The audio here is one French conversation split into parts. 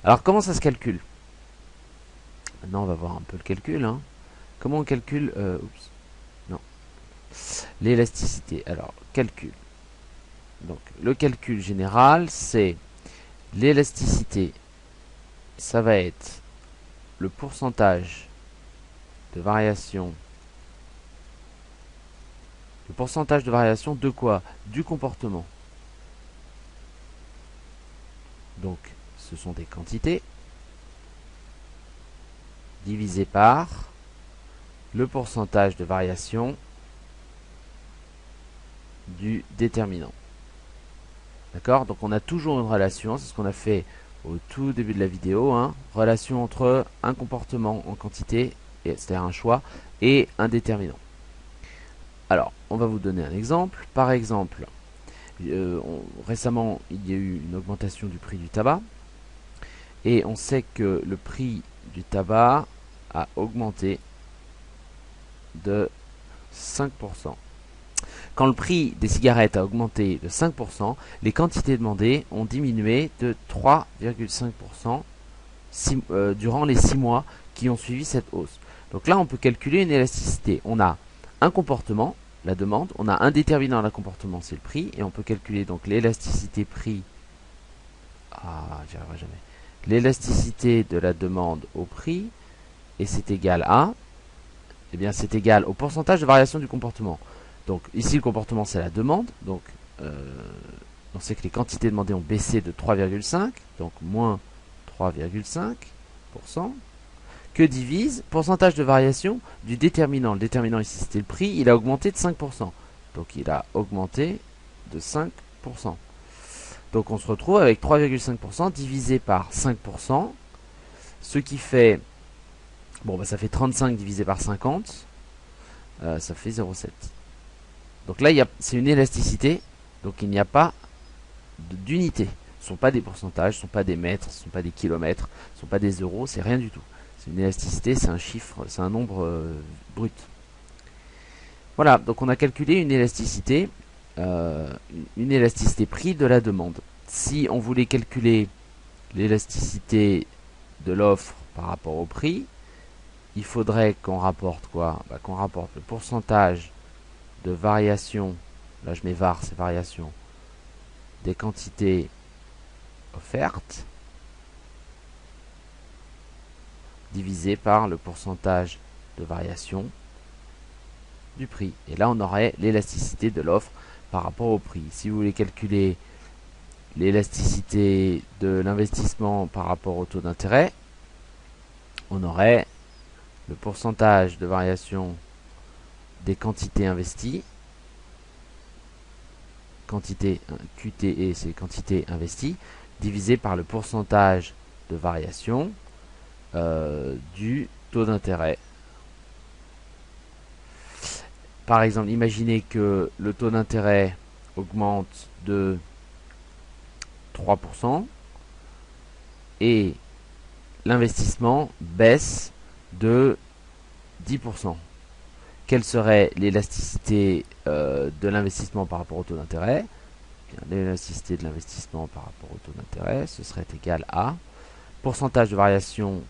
Alors comment ça se calcule? Maintenant on va voir un peu le calcul. Hein. Comment on calcule oups, non. L'élasticité. Alors, calcul. Donc, le calcul général, c'est l'élasticité. Ça va être le pourcentage de variation. Le pourcentage de variation de quoi? Du comportement. Donc, ce sont des quantités divisé par le pourcentage de variation du déterminant. D'accord? Donc on a toujours une relation, c'est ce qu'on a fait au tout début de la vidéo, hein, relation entre un comportement en quantité, c'est-à-dire un choix, et un déterminant. Alors, on va vous donner un exemple. Par exemple, récemment, il y a eu une augmentation du prix du tabac, et on sait que le prix du tabac a augmenté de 5%. Quand le prix des cigarettes a augmenté de 5%, les quantités demandées ont diminué de 3,5% durant les 6 mois qui ont suivi cette hausse. Donc là, on peut calculer une élasticité. On a un comportement, la demande, on a un déterminant, le comportement, c'est le prix, et on peut calculer donc l'élasticité prix. Ah, j'y arriverai jamais. L'élasticité de la demande au prix, et c'est égal à, eh bien c'est égal au pourcentage de variation du comportement. Donc ici le comportement c'est la demande, donc on sait que les quantités demandées ont baissé de 3,5, donc moins 3,5%, que divise pourcentage de variation du déterminant. Le déterminant ici c'était le prix, il a augmenté de 5%. Donc il a augmenté de 5%. Donc on se retrouve avec 3,5% divisé par 5%, ce qui fait, bon bah ça fait 35 divisé par 50, ça fait 0,7. Donc là, c'est une élasticité, donc il n'y a pas d'unité. Ce ne sont pas des pourcentages, ce ne sont pas des mètres, ce ne sont pas des kilomètres, ce ne sont pas des euros, c'est rien du tout. C'est une élasticité, c'est un chiffre, c'est un nombre brut. Voilà, donc on a calculé une élasticité prix de la demande. Si on voulait calculer l'élasticité de l'offre par rapport au prix, il faudrait qu'on rapporte quoi? Qu'on rapporte le pourcentage de variation, là je mets var, c'est variation, des quantités offertes divisé par le pourcentage de variation du prix. Et là on aurait l'élasticité de l'offre par rapport au prix. Si vous voulez calculer l'élasticité de l'investissement par rapport au taux d'intérêt, on aurait le pourcentage de variation des quantités investies. Quantité QTE, c'est quantité investie, divisé par le pourcentage de variation du taux d'intérêt. Par exemple, imaginez que le taux d'intérêt augmente de 3% et l'investissement baisse de 10%. Quelle serait l'élasticité de l'investissement par rapport au taux d'intérêt? L'élasticité de l'investissement par rapport au taux d'intérêt, ce serait égal à pourcentage de variation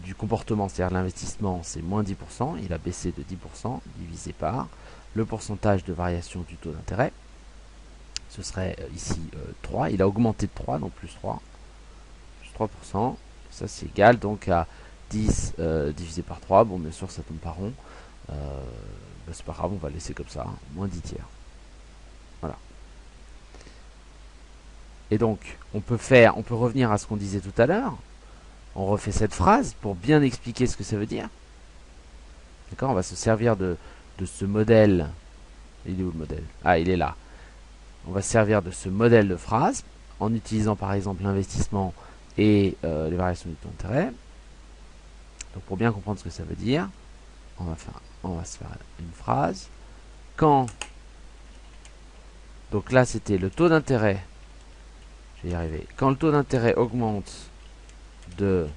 du comportement, c'est-à-dire l'investissement, c'est moins 10%, il a baissé de 10%, divisé par le pourcentage de variation du taux d'intérêt, ce serait ici 3, il a augmenté de 3, donc plus 3, plus 3%, ça c'est égal donc à 10 divisé par 3, bon bien sûr ça tombe pas rond, c'est pas grave, on va laisser comme ça, hein, moins 10 tiers. Voilà. Et donc, on peut revenir à ce qu'on disait tout à l'heure. On refait cette phrase pour bien expliquer ce que ça veut dire. D'accord? On va se servir de ce modèle. Il est où le modèle? Ah, il est là. On va se servir de ce modèle de phrase en utilisant par exemple l'investissement et les variations du taux d'intérêt. Donc pour bien comprendre ce que ça veut dire, on va se faire une phrase. Quand, donc là c'était le taux d'intérêt, je vais y arriver. Quand le taux d'intérêt augmente de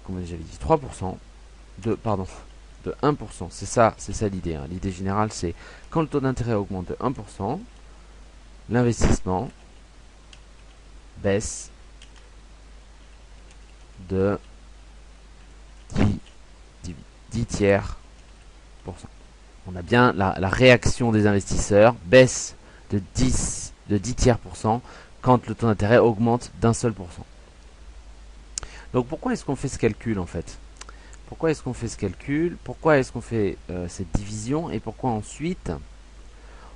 comment j'avais dit 3%, de 1%, c'est ça l'idée. Hein. L'idée générale c'est quand le taux d'intérêt augmente de 1%, l'investissement baisse de 10 tiers pour cent. On a bien la réaction des investisseurs baisse de 10 tiers pour cent quand le taux d'intérêt augmente d'un seul pourcent. Donc pourquoi est-ce qu'on fait ce calcul en fait? Pourquoi est-ce qu'on fait ce calcul? Pourquoi est-ce qu'on fait cette division? Et pourquoi ensuite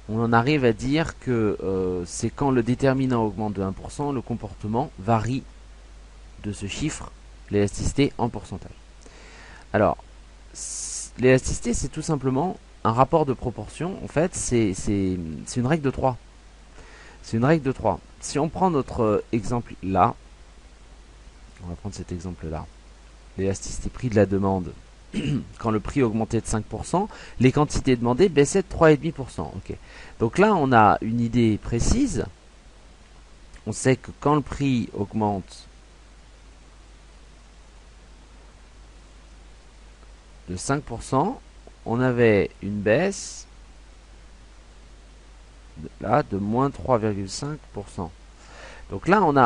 on en arrive à dire que c'est quand le déterminant augmente de 1%, le comportement varie de ce chiffre, l'élasticité en pourcentage. Alors, l'élasticité, c'est tout simplement un rapport de proportion. En fait, c'est une règle de 3. C'est une règle de 3. Si on prend notre exemple là, on va prendre cet exemple-là. L'élasticité prix de la demande, quand le prix augmentait de 5%, les quantités demandées baissaient de 3,5%. Okay. Donc là, on a une idée précise. On sait que quand le prix augmente de 5%, on avait une baisse de moins 3,5%. Donc là, on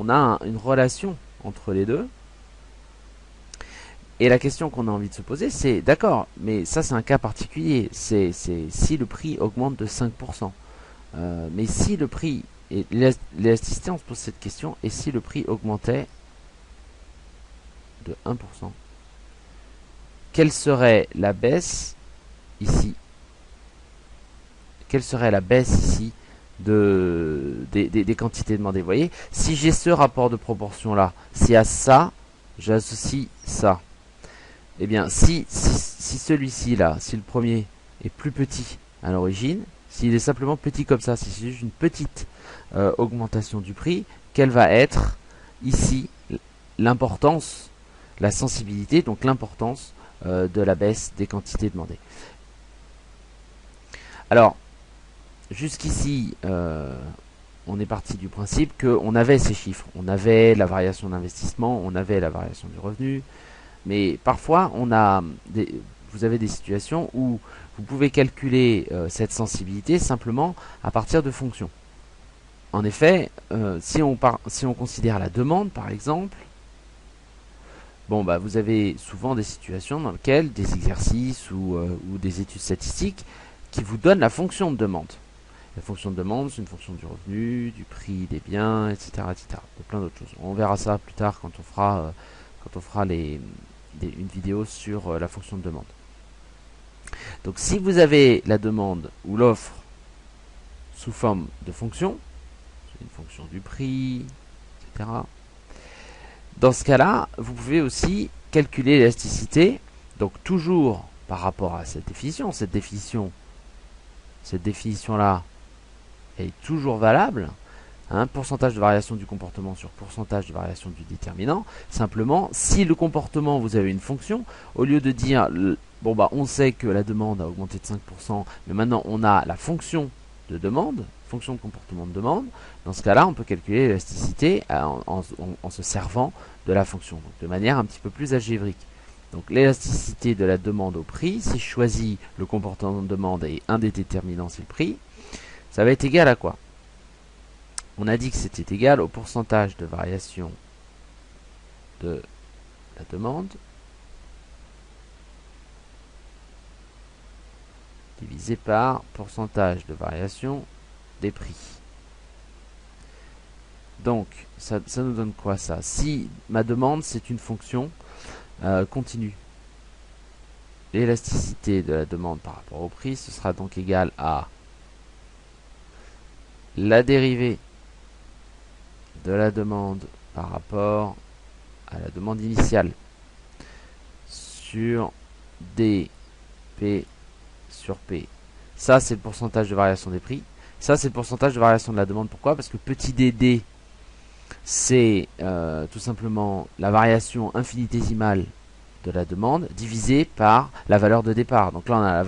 a une relation entre les deux. Et la question qu'on a envie de se poser, c'est d'accord, mais ça c'est un cas particulier. C'est si le prix augmente de 5%. Mais si le prix, et l'élasticité, on se pose cette question, et si le prix augmentait de 1%, quelle serait la baisse ici? Quelle serait la baisse ici des quantités demandées? Vous voyez, si j'ai ce rapport de proportion là, si à ça, j'associe ça, eh bien si celui-ci là, si le premier est plus petit à l'origine, s'il est simplement petit comme ça, si c'est juste une petite augmentation du prix, quelle va être ici l'importance, la sensibilité, donc l'importance de la baisse des quantités demandées. Alors, jusqu'ici, on est parti du principe qu'on avait ces chiffres. On avait la variation d'investissement, on avait la variation du revenu. Mais parfois, vous avez des situations où vous pouvez calculer cette sensibilité simplement à partir de fonctions. En effet, si on considère la demande, par exemple, bon, bah, vous avez souvent des situations dans lesquelles des exercices ou des études statistiques qui vous donnent la fonction de demande. La fonction de demande, c'est une fonction du revenu, du prix des biens, etc., etc. De plein d'autres choses. On verra ça plus tard quand on fera une vidéo sur la fonction de demande. Donc si vous avez la demande ou l'offre sous forme de fonction, une fonction du prix, etc. Dans ce cas-là, vous pouvez aussi calculer l'élasticité, donc toujours par rapport à cette définition. Cette définition-là est toujours valable. Pourcentage de variation du comportement sur pourcentage de variation du déterminant. Simplement, si le comportement, vous avez une fonction, au lieu de dire, bon bah on sait que la demande a augmenté de 5%, mais maintenant on a la fonction de demande, fonction de comportement de demande, dans ce cas-là, on peut calculer l'élasticité en se servant de la fonction, donc de manière un petit peu plus algébrique. Donc l'élasticité de la demande au prix, si je choisis le comportement de demande et un des déterminants c'est le prix, ça va être égal à quoi? On a dit que c'était égal au pourcentage de variation de la demande divisé par pourcentage de variation des prix. Donc, ça nous donne quoi ça? Si ma demande c'est une fonction continue, l'élasticité de la demande par rapport au prix, ce sera donc égal à la dérivée de la demande par rapport à la demande initiale sur dP sur P. Ça, c'est le pourcentage de variation des prix. Ça, c'est le pourcentage de variation de la demande. Pourquoi? Parce que petit dd, c'est tout simplement la variation infinitésimale de la demande divisée par la valeur de départ. Donc là,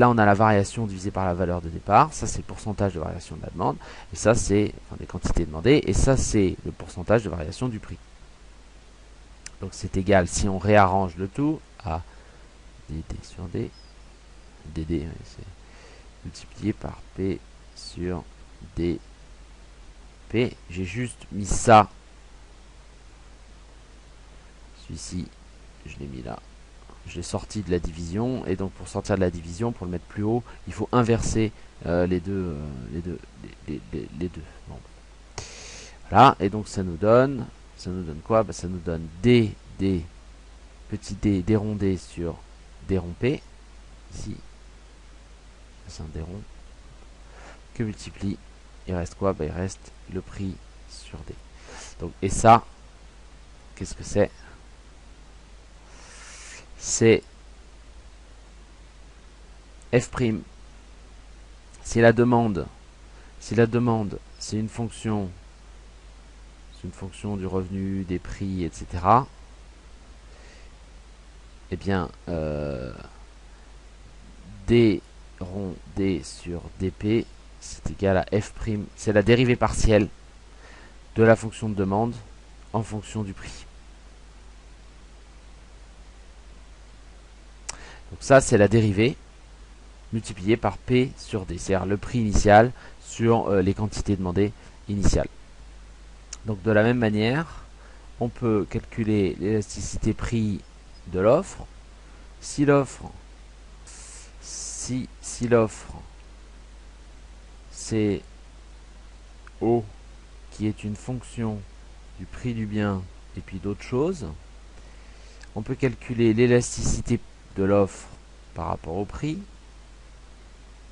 on a la variation divisée par la valeur de départ. Ça, c'est le pourcentage de variation de la demande. Et ça, c'est des quantités demandées. Et ça, c'est le pourcentage de variation du prix. Donc c'est égal, si on réarrange le tout, à dd sur d. C'est multiplié par p sur dp. P. J'ai juste mis ça. Celui-ci, je l'ai mis là. Je l'ai sorti de la division. Et donc pour sortir de la division, pour le mettre plus haut, il faut inverser les deux. Bon. Voilà. Et donc ça nous donne quoi? Ça nous donne D, petit d dérondé sur d rond P. Ici, c'est un d rond. Que multiplie, il reste quoi? Il reste le prix sur D. Donc, et ça, qu'est-ce que c'est? C'est f'. Si la demande, c'est une fonction du revenu, des prix, etc. Eh bien, d rond D sur dp, c'est égal à f', c'est la dérivée partielle de la fonction de demande en fonction du prix. Donc ça, c'est la dérivée multipliée par P sur D, c'est-à-dire le prix initial sur les quantités demandées initiales. Donc de la même manière, on peut calculer l'élasticité prix de l'offre. Si l'offre, c'est O qui est une fonction du prix du bien et puis d'autres choses, on peut calculer l'élasticité de l'offre par rapport au prix.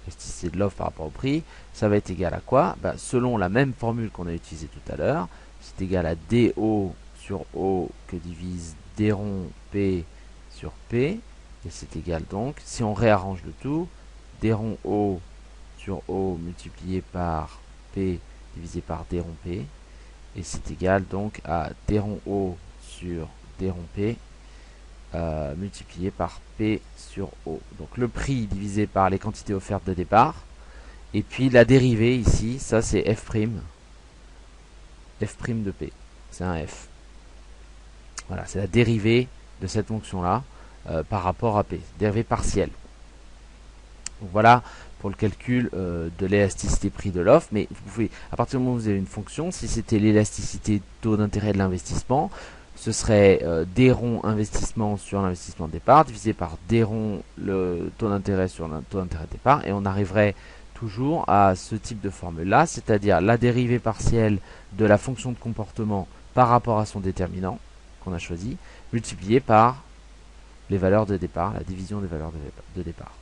L'élasticité de l'offre par rapport au prix, ça va être égal à quoi? Selon la même formule qu'on a utilisée tout à l'heure, c'est égal à DO sur O que divise D rond P sur P. Et c'est égal donc, si on réarrange le tout, D rond O sur O multiplié par P divisé par D rond P. Et c'est égal donc à D rond O sur D rond P multiplié par P sur O. Donc le prix divisé par les quantités offertes de départ. Et puis la dérivée ici, ça c'est f'. F' de P. C'est un F. Voilà, c'est la dérivée de cette fonction-là par rapport à P. Dérivée partielle. Donc voilà pour le calcul de l'élasticité prix de l'offre. Mais vous pouvez, à partir du moment où vous avez une fonction, si c'était l'élasticité taux d'intérêt de l'investissement, ce serait D rond investissement sur l'investissement de départ, divisé par D rond le taux d'intérêt sur le taux d'intérêt de départ, et on arriverait toujours à ce type de formule-là, c'est-à-dire la dérivée partielle de la fonction de comportement par rapport à son déterminant qu'on a choisi, multiplié par les valeurs de départ, la division des valeurs de départ.